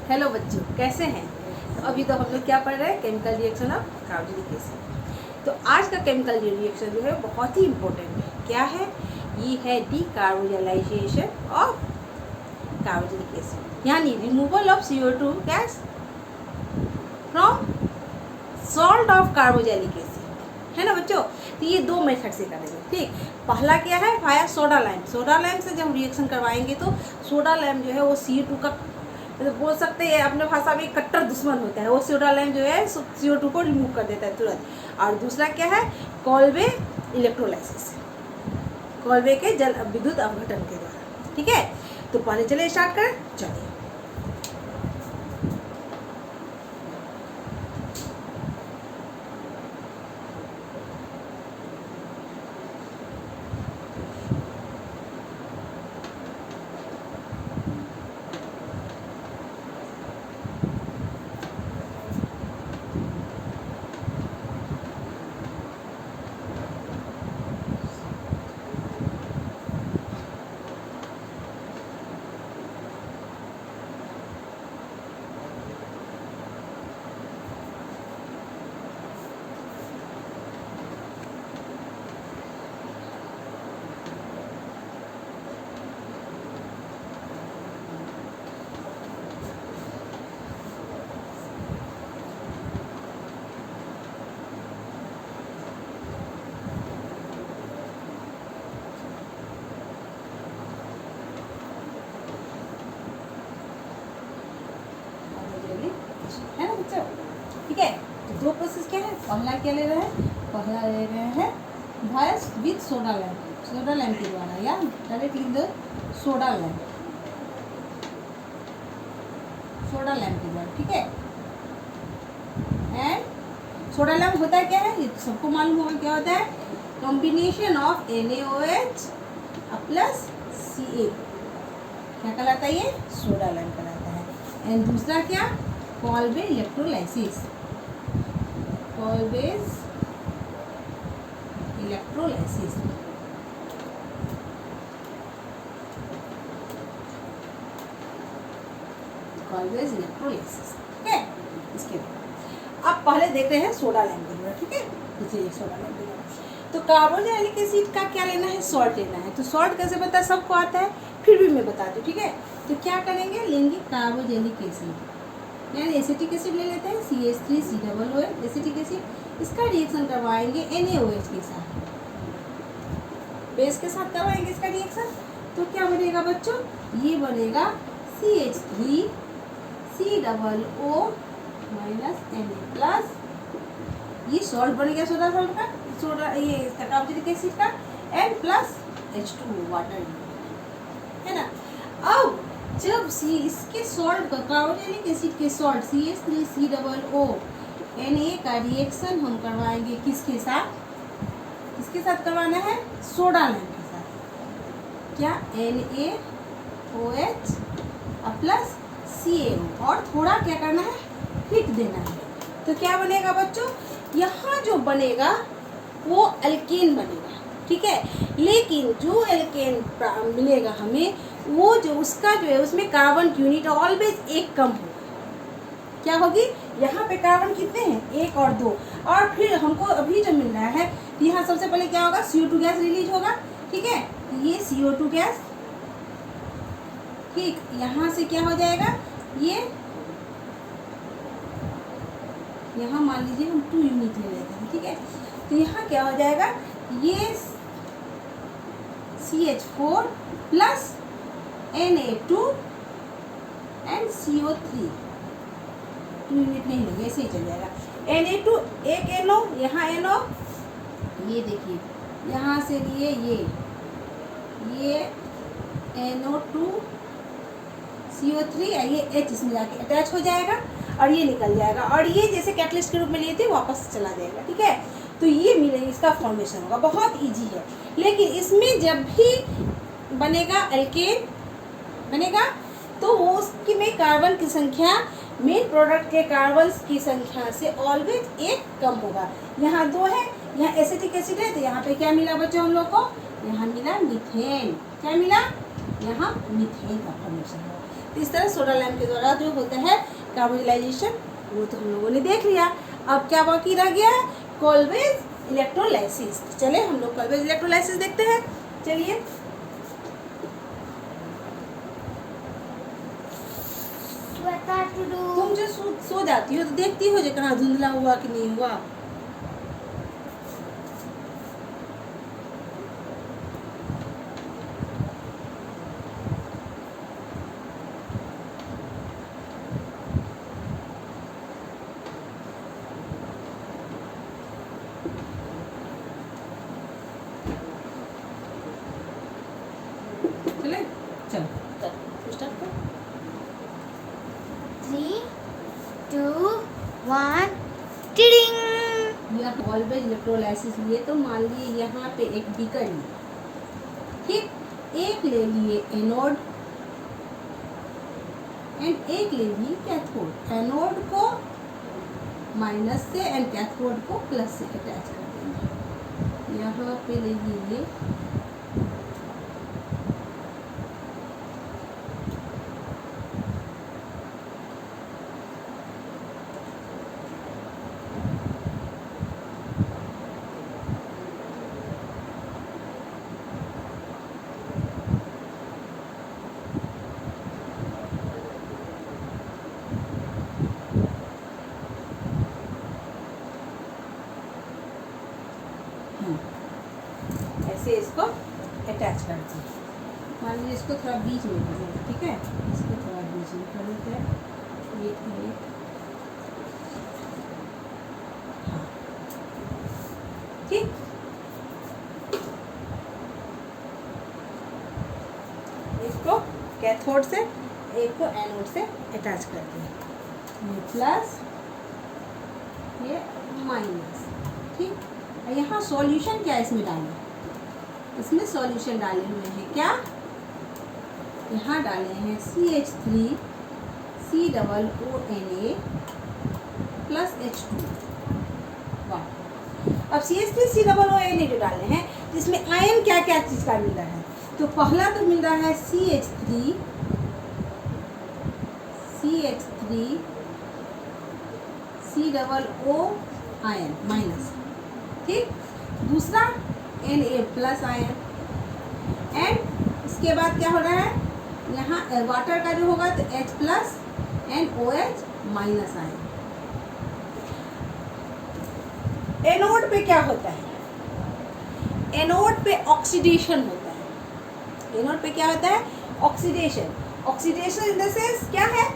Hello बच्चों, कैसे हैं। तो अभी तो हम लोग क्या पढ़ रहे हैं, chemical reaction of carbonic acid. तो आज का केमिकल रिएक्शन जो है बहुत ही इम्पोर्टेंट है। क्या है ये? है डीकार्बोनाइजेशन ऑफ कार्बोनिक एसिड, यानी removal of CO2 gas from salt of carbogenic acid, है ना बच्चों। तो ये दो मेथड से करेंगे। ठीक, पहला क्या है, via soda lime. Soda lime से जब हम रिएक्शन करवाएंगे तो सोडा लाइम जो है वो CO2 का मतलब बोल सकते हैं अपने भाषा में कट्टर दुश्मन होता है। वो सोडा लाइम जो है CO2 को रिमूव कर देता है तुरंत। और दूसरा क्या है, कॉल्वे इलेक्ट्रोलाइसिस, कॉल्वे के जल विद्युत अपघटन के द्वारा। ठीक है, तो पहले चले स्टार्ट करें। चलिए, है ना बच्चों। ठीक है, तो दो प्रोसेस क्या है। पहला क्या ले रहे हैं, पहला ले रहे हैं वायस with soda lamp, soda lamp के द्वारा, या डायरेक्ट लिख दो सोडा लैम्प, सोडा लैम्प के द्वारा। ठीक है, एंड सोडा लैम्प होता है क्या है, ये सबको मालूम होगा क्या होता है। Combination of NaOH plus Ca, क्या कहलाता है ये, सोडा लैम्प कहलाता है। एंड दूसरा क्या, कॉल्वे इलेक्ट्रोलाइसिस, कॉल्वेज इलेक्ट्रोलाइसिस। कॉल्वेज इलेक्ट्रोलाइसिस। ठीक है, इसके बाद अब पहले देख रहे हैं सोडा लैम्प के द्वारा। ठीक है, इसे सोडा लैम्प के द्वारा। तो कार्बोजेनिक एसिड का क्या लेना है, सॉल्ट लेना है। तो सॉल्ट कैसे पता है, सबको आता है, फिर भी मैं बता दूँ। ठीक है, तो क्या करेंगे, लेंगे कार्बोजेनिक एसिड यानी एसिटिक एसिड ले लेते हैं, CH3COOH एसिटिक एसिड। इसका रिएक्शन करवाएंगे NaOH के साथ, बेस के साथ करवाएंगे इसका रिएक्शन। तो क्या बनेगा बच्चों, ये बनेगा CH3COO -Na प्लस, ये सॉल्ट बन गया सोडा सॉल्ट का, सोडा ये इसका कार्बोजेनिक एसिड का, एंड प्लस H2O वाटर, है ना। अब जब इसके सॉल्ट का, कार्बोजेनिक एसिड के सॉल्ट CH3COO Na का रिएक्शन हम करवाएंगे किसके साथ, किसके साथ करवाना है, सोडा लैम्प के साथ। क्या, NaOH प्लस CaO, और थोड़ा क्या करना है, हिट देना है। तो क्या बनेगा बच्चों, यहाँ जो बनेगा वो एल्केन बनेगा। ठीक है, लेकिन जो एल्केन मिलेगा हमें, वो जो उसका जो है उसमें कार्बन की यूनिट ऑलवेज एक कम होगा। क्या होगी, यहाँ पे कार्बन कितने हैं, 1 और 2, और फिर हमको अभी जो मिल रहा है, यहाँ सबसे पहले क्या होगा, CO2 गैस रिलीज होगा। ठीक है, ये CO2 गैस, ठीक, यहाँ से क्या हो जाएगा, ये यहाँ मान लीजिए हम 2 यूनिट ले लेते हैं। ठीक है, तो यहाँ क्या हो जाएगा, ये CH4 plus Na2 and CO3, 2 unit नहीं लेंगे, ऐसे ही चल जाएगा। Na2 एक NO, यहाँ NO, ये देखिए यहाँ से लिए ये NO2 CO3, ये H इसमें जाके अटैच हो जाएगा और ये निकल जाएगा, और ये जैसे कैटलिस्ट के रूप में लिए थे वापस चला जाएगा। ठीक है, तो ये मिलेगा, इसका फॉर्मेशन होगा, बहुत इजी है। लेकिन इसमें जब भी बनेगा एल्केन बनेगा, तो वो उसकी में कार्बन की संख्या मेन प्रोडक्ट के कार्बन की संख्या से ऑलवेज 1 कम होगा। यहाँ 2 है, यहाँ एसिटिक एसिड है, तो यहाँ पे क्या मिला बच्चों हम लोग को, यहाँ मिला मीथेन। क्या मिला, यहाँ मीथेन का फॉर्मेशन हुआ। तो इस तरह सोडा लैम्प के द्वारा जो होता है कार्बोनिलाइजेशन, वो तो हम लोगों ने देख लिया। अब क्या बाकी रह गया है? कोल्वेज इलेक्ट्रोलाइसिस। चले हम लोग कोल्वेज इलेक्ट्रोलाइसिस देखते हैं। चलिए, तुम जो सो जाती हो तो देखती हो जो कहाँ धुंधला हुआ कि नहीं हुआ। चले चलो स्टार्ट करो। 3, 2, 1 टिडिंग। यह ऑलवेज इलेक्ट्रोलाइसिस लिए तो मान लिए यहाँ पे एक बीकर लिए, ठीक, एक ले लिए एनोड एंड एक ले लिए कैथोड। एनोड को माइनस से एंड कैथोड को प्लस से अटैच कर देंगे। यहाँ पे ले लीजिए ऐसे इसको अटैच कर दें। मान लीजिए इसको थोड़ा बीच में कर दें, ठीक है, इसको थोड़ा बीच में कर देते हैं। हाँ, ठीक। इसको कैथोड से, एक को एनोड से अटैच कर दें। ये प्लस, ये माइनस, ठीक। यहाँ सॉल्यूशन क्या इसमें डालें? इसमें सॉल्यूशन डाले हुए हैं क्या? यहाँ डाले हैं CH3 COONA प्लस H2। वाह। अब CH3 COONA जो डाले हैं तो इसमें आयन क्या क्या चीज़ का मिल रहा है? तो पहला तो मिल रहा है CH3 COO आयन माइनस, ठीक। दूसरा Na प्लस आयन, एंड उसके बाद क्या हो रहा है? यहाँ वाटर का जो होगा तो H plus NOH minus ion. Anode पे क्या होता है? एनोड पे ऑक्सीडेशन होता है। एनोड पे क्या होता है? Oxidation. Oxidation in the sense क्या है?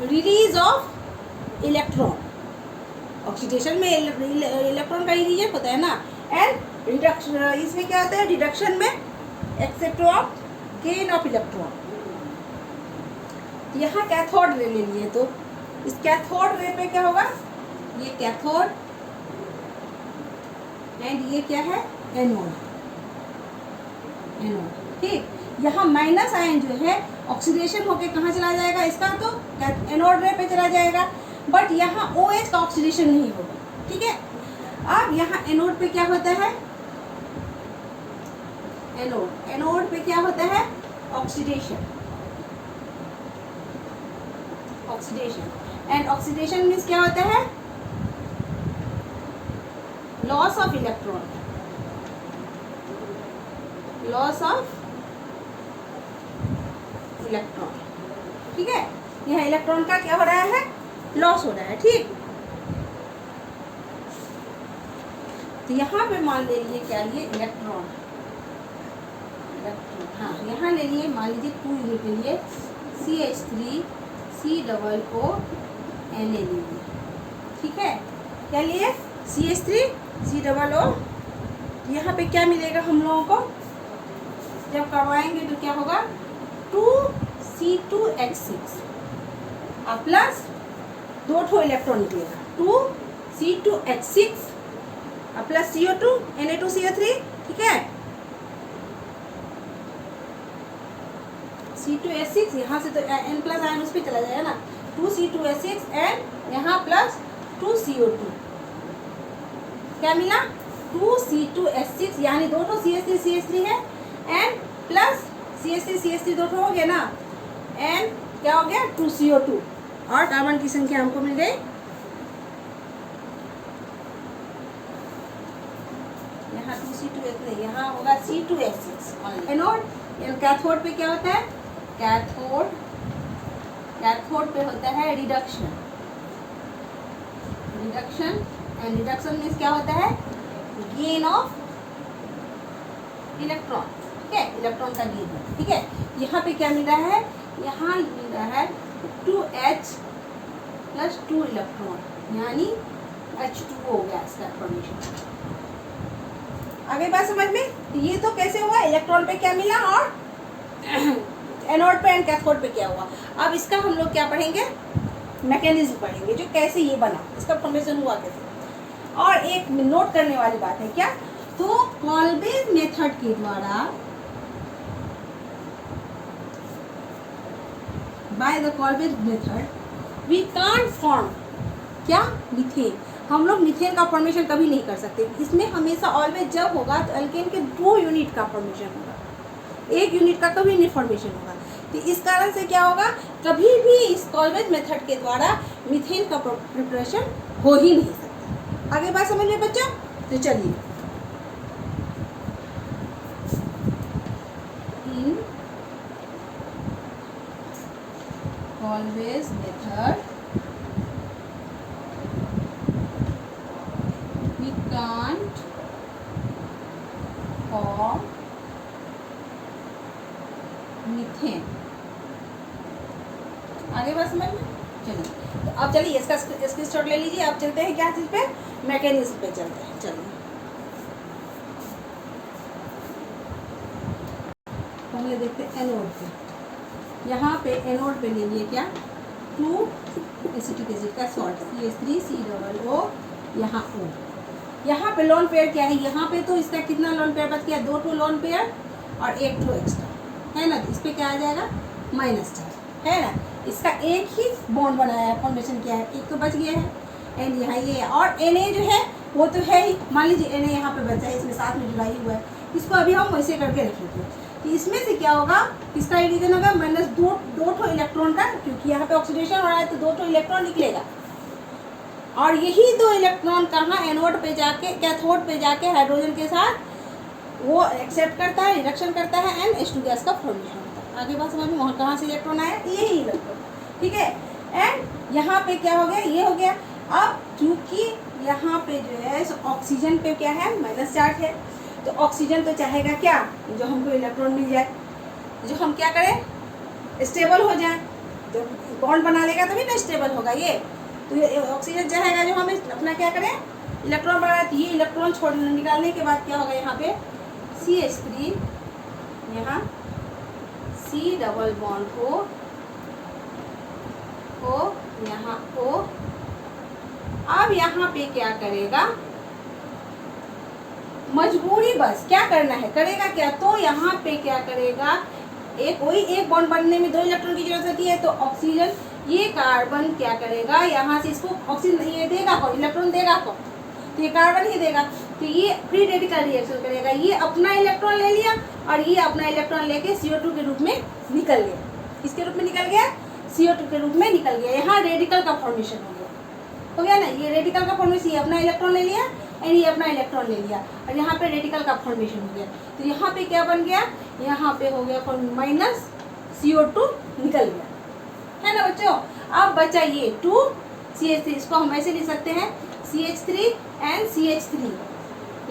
Release of electron. ऑक्सीडेशन में इलेक्ट्रॉन का रिलीजन होता है ना। एंड रिडक्शन, इसमें क्या होता है? रिडक्शन में except of gain of electron. यहाँ कैथोड रे ले लिए तो इस कैथोड रे पे क्या होगा? ये कैथोड एंड ये क्या है? एनोड। एनोड, ठीक। यहाँ माइनस आयन जो है ऑक्सीडेशन होके कहाँ चला जाएगा? इसका तो एनोड रे पे चला जाएगा, बट यहाँ OH का ऑक्सीडेशन नहीं होगा, ठीक है। अब यहाँ एनोड पे क्या होता है? एनोड पे क्या होता है? Oxidation. Oxidation and oxidation means क्या होता है? Loss of electron. Loss of electron, ठीक है। यह इलेक्ट्रॉन का क्या हो रहा है? लॉस हो रहा है, ठीक। तो यहाँ पे मान ले लिए क्या लिए? इलेक्ट्रॉन। हाँ, यहाँ ले लिए मान लीजिए 2 यूनिट ले लिए CH3 COONA ले लिए, ठीक है। क्या लिए? CH3 COO। यहाँ पे क्या मिलेगा हम लोगों को? जब करवाएंगे तो क्या होगा? 2C2H6 और प्लस 2 ठो इलेक्ट्रॉन निकलेगा। 2C2H6 और प्लस CO2 Na2CO3, ठीक है। C2H6 यहाँ से तो N प्लस आयन उस पर चला जाएगा ना। 2C2H6 एंड यहाँ प्लस 2CO2, क्या मिला? 2C2H6, यानी 2 ठो CH3 है, एंड प्लस CH3 2 ठो हो गया ना, एंड क्या हो गया 2CO2 और कार्बन की संख्या हमको मिल गई, यहाँ 2C2H नहीं, यहाँ होगा C2H6 ओनली। एनोड कैथोड पे क्या होता है, कैथोड पे होता है रिडक्शन एंड रिडक्शन मीन्स क्या होता है, गेन ऑफ इलेक्ट्रॉन, ठीक है, इलेक्ट्रॉन का गेन है, ठीक है। यहाँ पे क्या मिल रहा है, यहाँ मिल रहा है 2H प्लस 2 इलेक्ट्रॉन यानी H2O हो गया इसका फॉर्मेशन। आगे बात समझ में, ये तो कैसे हुआ, इलेक्ट्रॉन पे क्या मिला और एनोड पे एंड कैथोड पे क्या हुआ। अब इसका हम लोग क्या पढ़ेंगे, मैकेनिज्म पढ़ेंगे, जो कैसे ये बना, इसका फॉर्मेशन हुआ कैसे। और एक नोट करने वाली बात है क्या, तो कॉल्बेज मेथड के द्वारा, by the Kolbe's method we can't form क्या, मीथेन। हम लोग मीथेन का फॉर्मेशन कभी नहीं कर सकते, इसमें हमेशा ऑलवेज जब होगा तो एल्केन के 2 यूनिट का फॉर्मेशन होगा, 1 यूनिट का कभी नहीं फॉर्मेशन होगा। तो इस कारण से क्या होगा, कभी भी इस कॉल्बेज मेथड के द्वारा मीथेन का प्रिपरेशन हो ही नहीं सकता। आगे बात समझ में बच्चों, तो चलिए, in Kolbe's method we can't form methane. आगे बात समझ में, चलिए तो अब चलिए इसका स्क्रीनशॉट ले लीजिए। अब चलते हैं क्या चीज़ पे, मैकेनिज्म पे चलते हैं। चलिए पहले देखते हैं एनोड पे। यहाँ पे एनोड पे ले लिए क्या, 2 एसिटिक एसिड का सॉल्ट CH3COO, यहाँ O। यहाँ पे लोन पेयर क्या है, यहाँ पे तो इसका कितना लोन पेयर बच गया, 2 लोन पेयर और 1 एक्स्ट्रा है ना, इस पे क्या आ जाएगा माइनस चार्ज है ना। इसका एक ही बॉन्ड बनाया है, फॉर्मेशन किया है, एक तो बच गया है। एंड यहाँ ये और Na जो है वो तो है ही, मान लीजिए Na यहाँ पे बचा है, इसमें साथ में जुड़ाई हुआ है, इसको अभी हम वैसे करके रख लेते हैं। तो इसमें से क्या होगा, किसका एडिशन होगा, माइनस दो इलेक्ट्रॉन का, क्योंकि यहाँ पे ऑक्सीडेशन हो रहा है तो 2 इलेक्ट्रॉन निकलेगा। और यही 2 इलेक्ट्रॉन कहाँ, एनोड पे जाके, कैथोड पे जाके हाइड्रोजन के साथ वो एक्सेप्ट करता है, रिडक्शन करता है एंड H2 गैस का फॉर्मेशन होता है। आगे बात समझ में, वहाँ कहाँ से इलेक्ट्रॉन आया, यही इलेक्ट्रॉन, ठीक है। एंड यहाँ पे क्या हो गया, ये हो गया। अब चूंकि यहाँ पे जो है ऑक्सीजन पे क्या है, माइनस चार्ज है, तो ऑक्सीजन तो चाहेगा क्या, जो हमको इलेक्ट्रॉन मिल जाए, जो हम क्या करें, स्टेबल हो जाए। जब बॉन्ड बना लेगा तभी ना स्टेबल होगा ये, तो ये ऑक्सीजन चाहेगा जो हमें अपना क्या करें, इलेक्ट्रॉन बनाए। तो ये इलेक्ट्रॉन छोड़ निकालने के बाद क्या होगा, यहाँ पे CH3, यहाँ C डबल बॉन्ड O, यहाँ O। अब यहाँ पे क्या करेगा, मजबूरी बस क्या करना है, करेगा क्या, तो यहाँ पे क्या करेगा, एक बॉन्ड बनने में 2 इलेक्ट्रॉन की जरूरत होती है, तो ऑक्सीजन, ये कार्बन क्या करेगा, यहाँ से इसको ऑक्सीजन ये देगा कौन, इलेक्ट्रॉन देगा कौन, तो ये कार्बन ही देगा। तो ये फ्री रेडिकल रिएक्शन करेगा, ये अपना इलेक्ट्रॉन ले लिया और ये अपना इलेक्ट्रॉन लेके CO2 के रूप में निकल गया। किसके रूप में निकल गया, CO2 के रूप में निकल गया। यहाँ रेडिकल का फॉर्मेशन हो गया ना, ये रेडिकल का फॉर्मेशन, ये अपना इलेक्ट्रॉन ले लिया एंड ये अपना इलेक्ट्रॉन ले लिया और यहाँ पे रेडिकल का फॉर्मेशन हो गया। तो यहाँ पे क्या बन गया, यहाँ पे हो गया माइनस CO2 निकल गया, है ना बच्चों। अब बचा ये 2 CH3, इसको हम ऐसे लिख सकते हैं CH3 एंड CH3,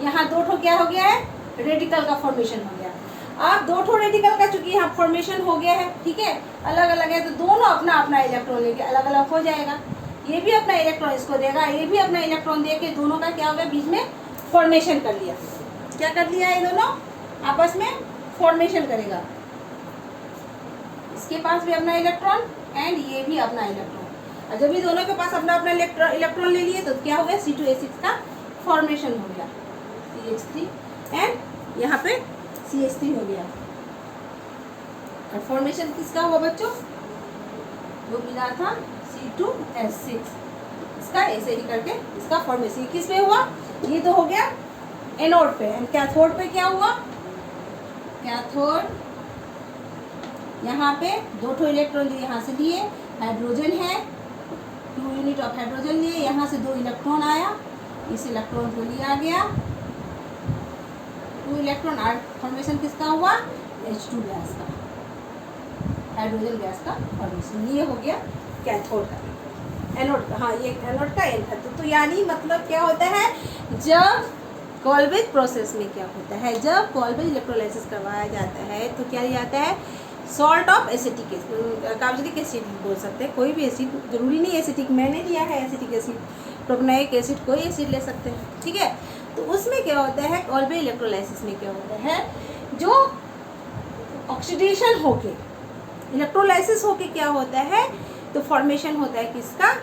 यहाँ 2 क्या हो गया है, रेडिकल का फॉर्मेशन हो गया। अब 2 रेडिकल का चूंकि यहाँ फॉर्मेशन हो गया है, ठीक है, अलग अलग है, तो दोनों अपना अपना इलेक्ट्रॉन लेके अलग अलग हो जाएगा। ये भी अपना इलेक्ट्रॉन इसको देगा, ये भी अपना इलेक्ट्रॉन दे के दोनों का क्या हो गया, बीच में फॉर्मेशन कर लिया। क्या कर लिया, ये दोनों आपस में फॉर्मेशन करेगा, इसके पास भी अपना इलेक्ट्रॉन एंड ये भी अपना इलेक्ट्रॉन। और जब भी दोनों के पास अपना अपना इलेक्ट्रॉन ले लिए तो क्या हो गया, C2H6 का फॉर्मेशन हो गया, CH3 एंड यहाँ पे CH3 हो गया। और फॉर्मेशन किसका हुआ बच्चों, वो मिला था C2H6, इसका ऐसे ही करके इसका फॉर्मेशन किस पे हुआ, ये तो हो गया एनोड पे। एंड कैथोड पे क्या हुआ, कैथोड यहाँ पे 2 इलेक्ट्रॉन जो यहाँ से लिए, हाइड्रोजन है, 2 यूनिट ऑफ हाइड्रोजन लिए, यहाँ से 2 इलेक्ट्रॉन आया, इस इलेक्ट्रॉन को लिया गया, 2 इलेक्ट्रॉन आर फॉर्मेशन किसका हुआ, H2 गैस का, हाइड्रोजन गैस का फॉर्मेशन। ये हो गया कैथोड का, एनोड का, हाँ ये एनोड का एन है। तो यानी मतलब क्या होता है, जब कॉल्वेज प्रोसेस में क्या होता है, जब कॉल्वेज इलेक्ट्रोलाइसिस करवाया जाता है तो क्या लिया जाता है, salt of acetic acid, carboxylic acid बोल सकते हैं, कोई भी एसिड, जरूरी नहीं एसिटिक, मैंने लिया है एसिटिक एसिड, प्रोपनाइक एसिड, कोई एसिड ले सकते हैं, ठीक है। तो उसमें क्या होता है, कॉल्वेज इलेक्ट्रोलाइसिस में क्या होता है, जो ऑक्सीडेशन होके, इलेक्ट्रोलाइसिस होके क्या होता है, तो फॉर्मेशन होता है किसका,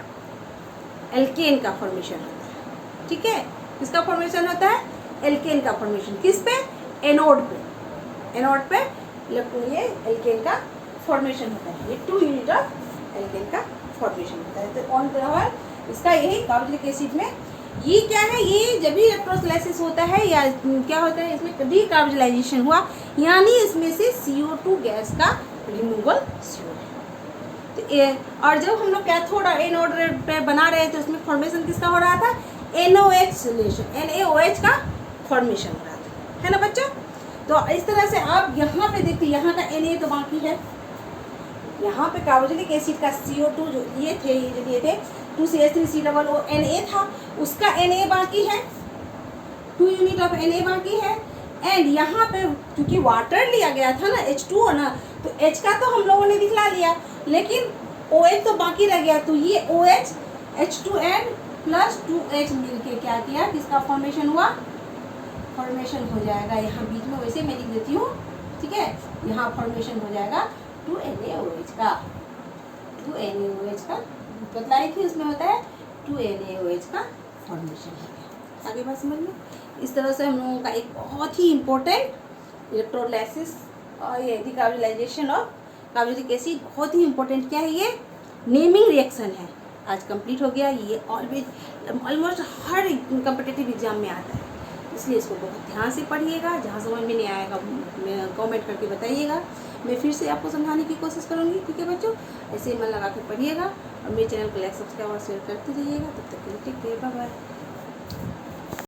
एल्केन का फॉर्मेशन होता है, ठीक है। किसका फॉर्मेशन होता है, एल्केन का फॉर्मेशन, किस पे, एनोड पे, एनोड पे ये एल्केन का फॉर्मेशन होता है, ये 2 यूनिट ऑफ एल्केन का फॉर्मेशन होता है। तो ऑन तरह इसका यही कार्बोक्सिलिक एसिड में ये क्या है, ये जब भी इलेक्ट्रोलाइसिस होता है या क्या होता है, इसमें डीकार्बोक्सिलाइजेशन हुआ, यानी इसमें से CO2 गैस का रिमूवल शुरू है। तो और जब हम लोग कैथोड और एनोड पे बना रहे थे, उसमें फॉर्मेशन किसका हो रहा था, NOH सोल्यूशन, NaOH का फॉर्मेशन हो रहा था, है ना बच्चों। तो इस तरह से आप यहाँ पे देखते, यहाँ का Na तो बाकी है, यहाँ पे कार्बोक्सिलिक एसिड का CO2 जो लिए थे 2CH3COO Na था, उसका Na बाकी है, 2 यूनिट ऑफ Na बाकी है। एंड यहाँ पे क्योंकि वाटर लिया गया था ना, H2O ना, तो H का तो हम लोगों ने दिखला लिया, लेकिन OH तो बाकी रह गया। तो ये OH H2N प्लस 2H मिलके क्या किया, किसका फॉर्मेशन हुआ, फॉर्मेशन हो जाएगा यहाँ बीच में, वैसे मैं लिख देती हूँ, ठीक है। यहाँ फॉर्मेशन हो जाएगा 2NaOH का, 2NaOH का बतलाई थी, उसमें होता है 2NaOH का फॉर्मेशन है। आगे बात समझ में। इस तरह से हम लोगों का एक बहुत ही इम्पोर्टेंट इलेक्ट्रोलाइसिस और ये डीकार्बोक्सिलाइजेशन और कार्बोक्सिलिक एसिड बहुत ही इम्पोर्टेंट क्या है, ये नेमिंग रिएक्शन है, आज कंप्लीट हो गया। ये ऑलमोस्ट हर कम्पिटिटिव एग्जाम में आता है, इसलिए इसको बहुत ध्यान से पढ़िएगा। जहाँ समझ में नहीं आएगा कमेंट करके बताइएगा, मैं फिर से आपको समझाने की कोशिश करूँगी, ठीक है बच्चों। ऐसे ही मन लगा के पढ़िएगा और मेरे चैनल को लाइक सब्सक्राइब और शेयर करते रहिएगा। तब तक के लिए टेक केयर, बाय बाय।